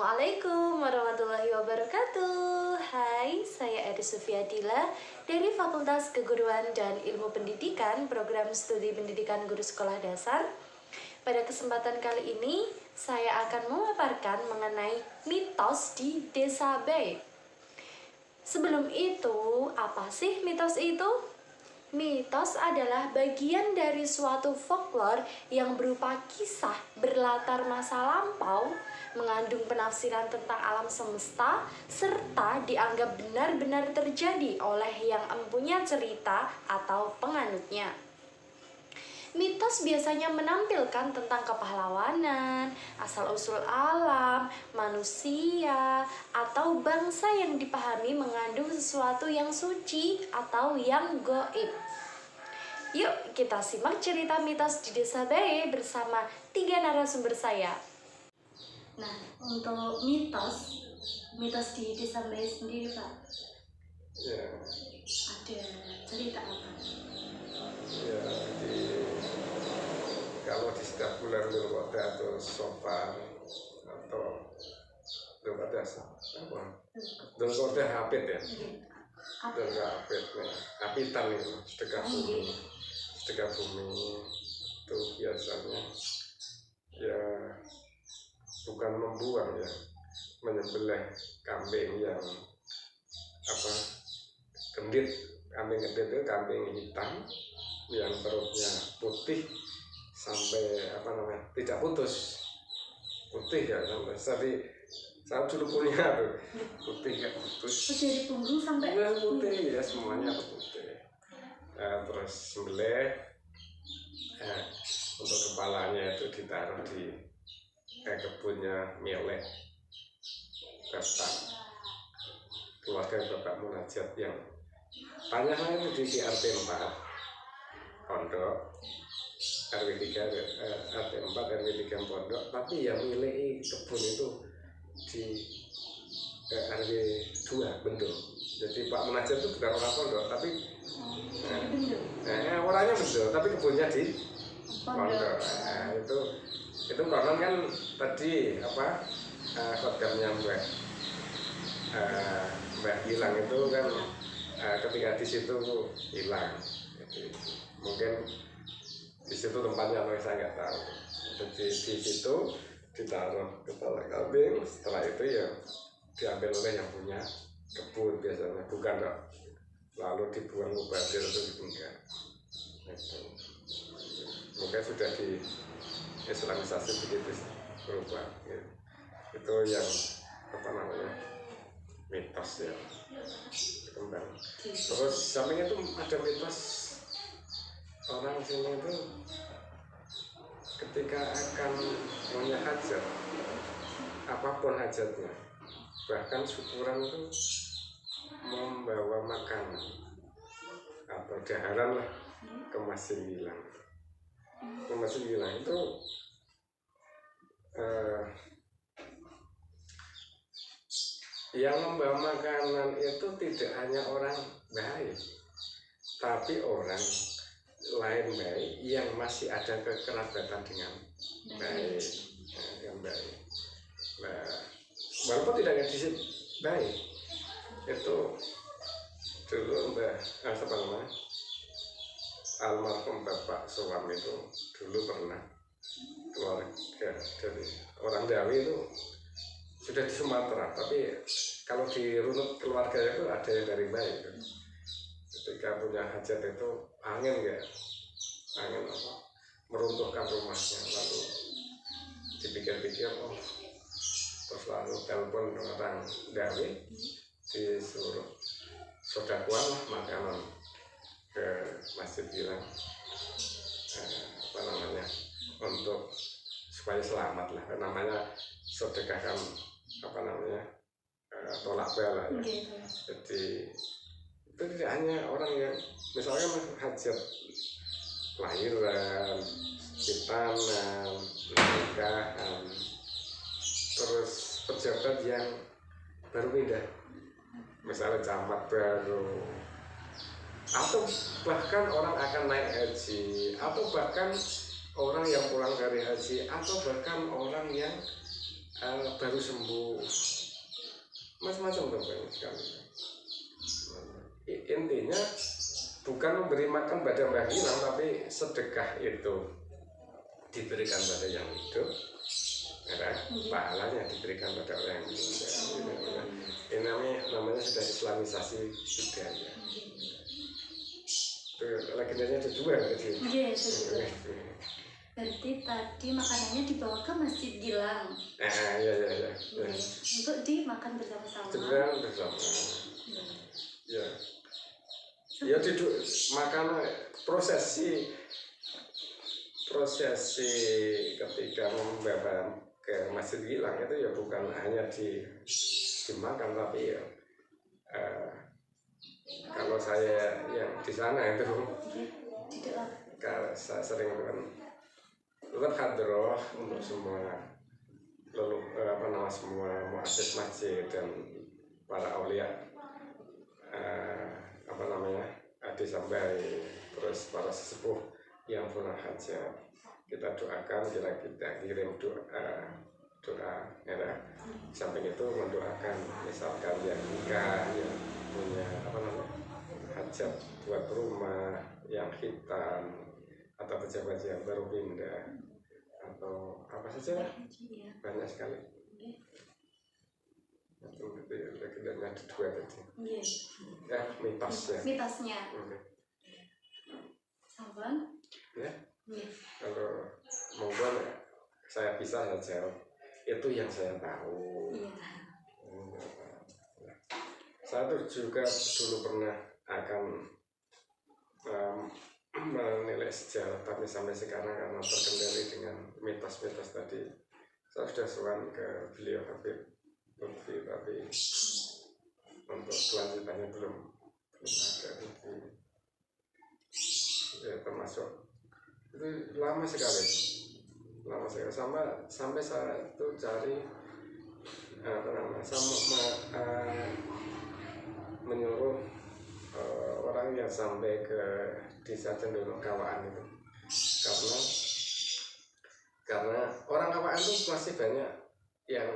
Assalamualaikum warahmatullahi wabarakatuh. Hai, saya Eri Sufiadila dari Fakultas Keguruan dan Ilmu Pendidikan, Program Studi Pendidikan Guru Sekolah Dasar. Pada kesempatan kali ini, saya akan memaparkan mengenai mitos di Desa Bae. Sebelum itu, apa sih mitos itu? Mitos adalah bagian dari suatu folklore yang berupa kisah berlatar masa lampau, mengandung penafsiran tentang alam semesta, serta dianggap benar-benar terjadi oleh yang empunya cerita atau penganutnya. Mitos biasanya menampilkan tentang kepahlawanan, asal-usul alam, manusia, atau bangsa yang dipahami mengandung sesuatu yang suci atau yang goib. Yuk kita simak cerita mitos di Desa Bae bersama 3 narasumber saya. Nah, untuk mitos di Desa Bae sendiri, Pak, Ya, ada cerita apa? ya kalau di setiap bulan Dzulqa'dah atau Safar atau Dzulqa'dah apa? Dzulqa'dah Hafid ya. Dzulqa'dah Hafid ya. Hafitan itu sedekah bumi. Sedekah bumi itu biasanya ya bukan membuang ya, menyembelih kambing yang apa? Gendit. Kambing gendit itu kambing hitam yang perutnya putih sampai tidak putus, putih ya sampai saya dulu punya tuh putih nggak putus, Dari punggung sampai ya, putih ya semuanya putih. Terus sembelih, untuk kepalanya itu ditaruh di kebunnya milik Bapak keluarga Bapak Munajat yang tanahnya itu di RT 4 Pondok, RW 3 RT 4 RW 3 Pondok, tapi yang milik kebun itu di RW 2 Bendo. Jadi Pak Munajat itu bukan orang Pondok, tapi orangnya Bendo, tapi kebunnya di Pondok. Itu konon kan tadi khotbahnya Mbak Gilang itu kan ketika di situ hilang. Jadi, mungkin di situ tempatnya saya nggak tahu. Jadi di situ ditaruh kepala kambing, setelah itu ya diambil oleh yang punya kebun biasanya, bukan dok, lalu dibuang mubazir atau ditinggal. Mungkin sudah di islamisasi begitu berubah. Gitu. Itu yang mitos ya berkembang. Terus samping itu ada mitos orang sini itu ketika akan punya hajat, apapun hajatnya, bahkan syukuran itu membawa makanan atau daharan lah ke Masjid Gilang. Ke Masjid Gilang itu yang membawa makanan itu tidak hanya orang baik, tapi orang lain baik yang masih ada kekerabatan dengan baik, yang baik. Nah, walaupun tidak ada baik, itu dulu almarhum Bapak Soam itu dulu pernah keluarga dari orang Dawi itu sudah di Sumatera, tapi kalau dirunut keluarga itu ada yang dari baik. Ketika punya hajat itu angin meruntuhkan rumahnya, lalu dipikir-pikir terus lalu telepon orang Dawi, disuruh sodakuan makanan ke Masjid Gilang, untuk supaya selamat lah, namanya sedekahkan tolak bala ya. Jadi itu tidak hanya orang yang misalnya hajat lahiran, khitanan, nikahan, terus pejabat yang baru pindah, misalnya camat baru, atau bahkan orang akan naik haji, atau bahkan orang yang pulang dari haji, atau bahkan orang yang baru sembuh, macam-macam tuh banyak sekali. Intinya bukan memberi makan pada Mbah Gilang, tapi sedekah itu diberikan pada yang hidup, ya, pahalanya diberikan pada orang yang meninggal. Ini namanya sudah Islamisasi budaya. Itu legendanya ada dua gitu. Iya, betul. Berarti tadi makanannya dibawa ke Masjid Gilang. Iya. Untuk dimakan bersama-sama. Dimakan bersama. Ya. Ya duduk makan prosesi ketika membawa ke Masjid Gilang itu ya bukan hanya dimakan, tapi ya kalau saya yang di sana itu kalau saya sering tetap hadroh untuk semua semua muazzin masjid dan para aulia disambai, terus para sesepuh yang pernah hajat, kita doakan, kita kirim doa ya. Samping itu mendoakan misalkan yang nikah, yang punya hajat buat rumah, yang hitam atau pejabat yang baru pindah atau apa saja, banyak sekali. Itu legendanya ada dua tadi. Ya, mitosnya. Saban? Ya. Kalau monggo saya pisah saja. Itu yang saya tahu. Saya tuh juga dulu pernah akan menilai sejarah, tapi sampai sekarang karena terkendali dengan mitos-mitos tadi, saya sudah sowan ke beliau Habib Lutfi, tapi untuk kelanjutannya belum ada. Ya, termasuk itu lama sekali sampai saya itu cari menyuruh orang yang sampai ke desa Cendolo Kawaan itu, karena orang Kawaan itu masih banyak yang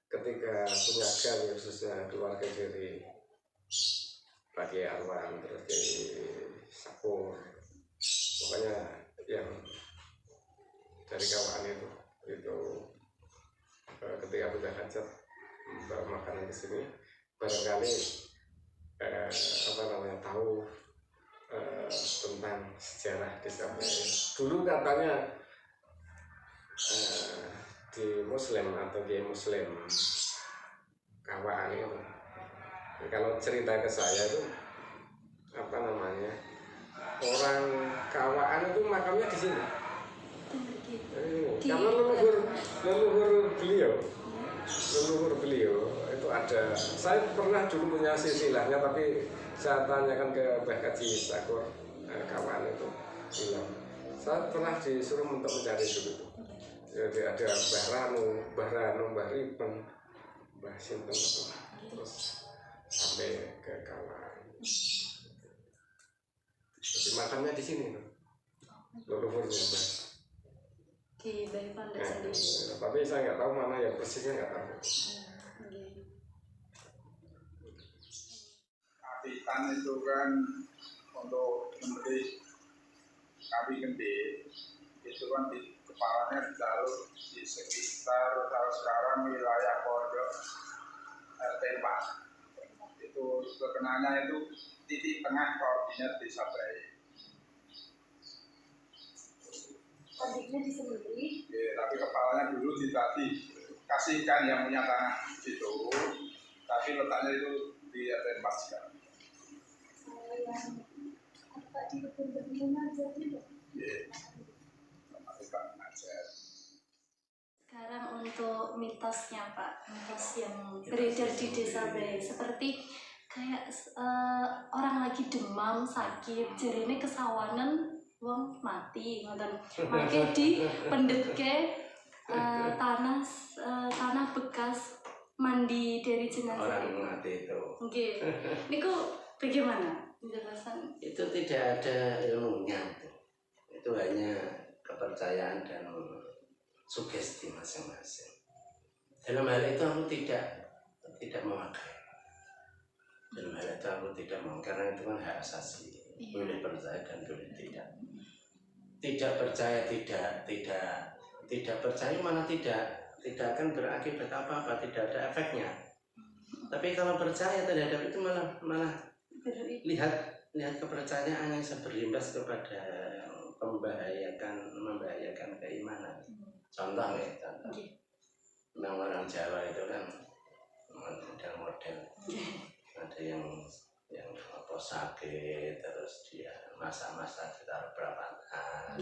ketika punya gang, khususnya keluarga dari Pak Kiai Arwan, terus dari Sakur, pokoknya yang dari Kawaan itu ketika punya hajat bawa makanan ke sini, barangkali tahu tentang sejarah desa Melayu. Dulu katanya di Muslim atau di Muslim Kawaan itu, kalau cerita ke saya itu orang Kawaan itu makamnya di sini. Karena leluhur beliau itu ada. Saya pernah dulu punya silsilahnya, tapi saya tanyakan ke Mbah Kaji Sakur Kawaan itu bilang, saya pernah disuruh untuk mencari dulu itu. Jadi ada Mbah Ranu, Mbah Ripen, Mbah Sinten itu, terus sampai ke Kawaan. Jadi makamnya di sini tuh, leluhurnya Mbah. Di Bayi Pandai sendiri. Tapi saya nggak tahu mana yang persisnya, nggak tahu. Kapitan itu kan untuk memberi kami gede, itu kan di kepalanya ditaruh di sekitar sekarang wilayah pondok RT 4. Itu terkenalnya itu titik tengah koordinat desa Bayi. Adiknya disembelih. Tapi kepalanya dulu dikasihkan yang punya tanah itu, tapi letaknya itu di RT 4 sekarang. Apa di kebun mengajar juga? Sekarang untuk mitosnya Pak, mitos yang beredar di desa Bayi, seperti kayak orang lagi demam, sakit, jarine kesawanan wong mati, ngoten. Mangke di pendetke tanah bekas mandi dari jenazah orang mati itu. Oke. Niku bagaimana penjelasan? Itu tidak ada ilmunya itu hanya kepercayaan dan sugesti masing-masing. Dalam hal itu aku tidak memakai. Dalam hal itu aku tidak mau, karena itu kan hak asasi. Boleh percaya dan boleh tidak. Tidak percaya tidak percaya mana tidak akan berakibat apa-apa, tidak ada efeknya. Tapi kalau percaya terhadap itu malah lihat kepercayaan yang berimbas kepada membahayakan keimanan. Contoh. Memang orang Jawa itu kan model ada yang apa sakit terus dia masa-masa ditaruh perapatan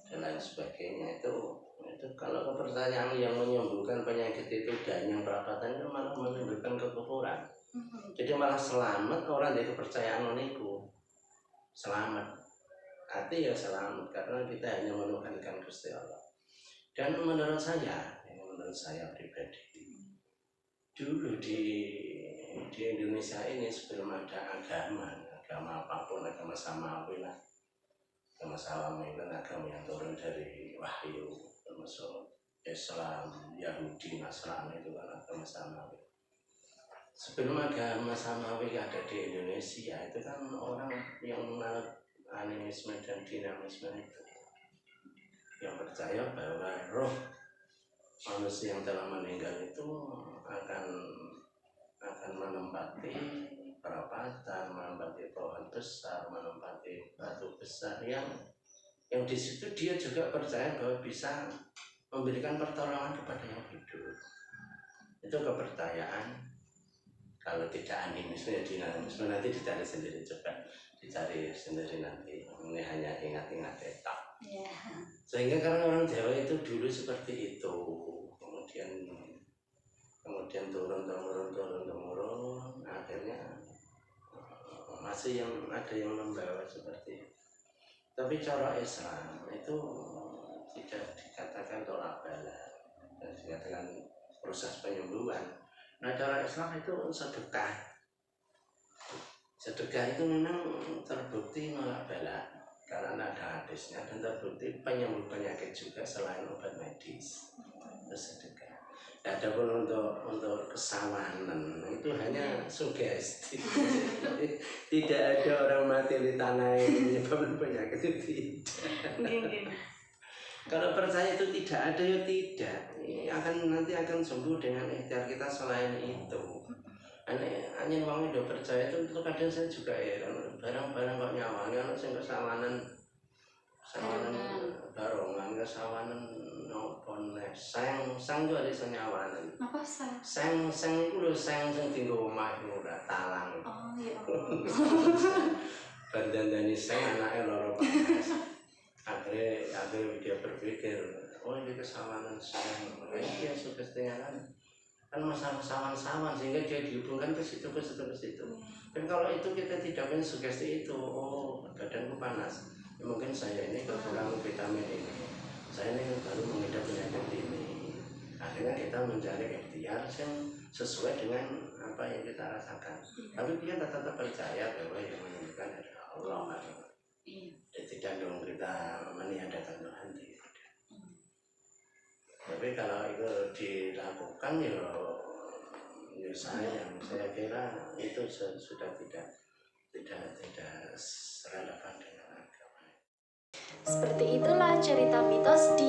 dan lain sebagainya. Itu kalau kepercayaan yang menyembuhkan penyakit itu dan yang perapatan itu malah menimbulkan kekufuran. Jadi malah selamat orang dari kepercayaan itu selamat, arti ya selamat karena kita hanya menuhankan Gusti Allah. Dan menurut saya pribadi, dulu di Indonesia ini sebelum ada agama apapun, agama samawi lah, agama samawi itu agama yang turun dari wahyu, termasuk Islam, Yahudi, Nasrani itu kan agama samawi. Sebelum agama samawi ada di Indonesia itu kan orang yang menganut animisme dan dinamisme itu, yang percaya bahwa roh manusia yang telah meninggal itu akan menempati perapatan, menempati pohon besar, menempati batu besar yang di situ dia juga percaya bahwa bisa memberikan pertolongan kepada yang hidup. Itu kepercayaan. Kalau tidak animisme ya dinamisme, nanti dicari sendiri, coba dicari sendiri nanti. Ini hanya ingat-ingat tetap. Sehingga karena orang Jawa itu dulu seperti itu, kemudian turun, akhirnya masih ada yang membawa seperti itu. Tapi cara Islam itu tidak dikatakan tolak bala, dan dikatakan proses penyembuhan. Nah, cara Islam itu sedekah. Sedekah itu memang terbukti nolak bala karena ada hadisnya, dan terbukti penyembuh penyakit juga selain obat medis. Itu sedekah. Adapun untuk kesawanan itu hanya sugesti. Tidak ada orang mati di tanah ini menyebabkan penyakit, itu tidak. Kalau percaya itu tidak ada ya tidak. Nanti akan sembuh dengan ikhtiar kita selain itu. Hanya uangnya udah percaya itu kadang saya juga barang-barang kok nyawanya sing kesawanan barongan kesawanan nopo nek sang itu ada senyawanan. Apa sang? Sang itu lho sing dienggo omah ora talang. Oh iya. Bandandani sang anake loro panas. Akhirnya dia berpikir, oh ini kesawanan sang. Ini yang sugestinya kan masalah sawan-sawan sehingga dia dihubungkan ke situ. Dan kalau itu kita tidak punya sugesti itu, oh badanku panas. Ya, mungkin saya ini kekurangan vitamin ini, saya ini baru mengidap penyakit ini. Akhirnya kita mencari ikhtiar yang sesuai dengan apa yang kita rasakan. Tapi dia tetap percaya bahwa yang menyembuhkan adalah Allah. Dan tidak dong kita meniadakan Tuhan tidak. Tapi kalau itu dilakukan ya saya kira itu sudah tidak relevan dengan agama. Seperti itulah cerita mitos di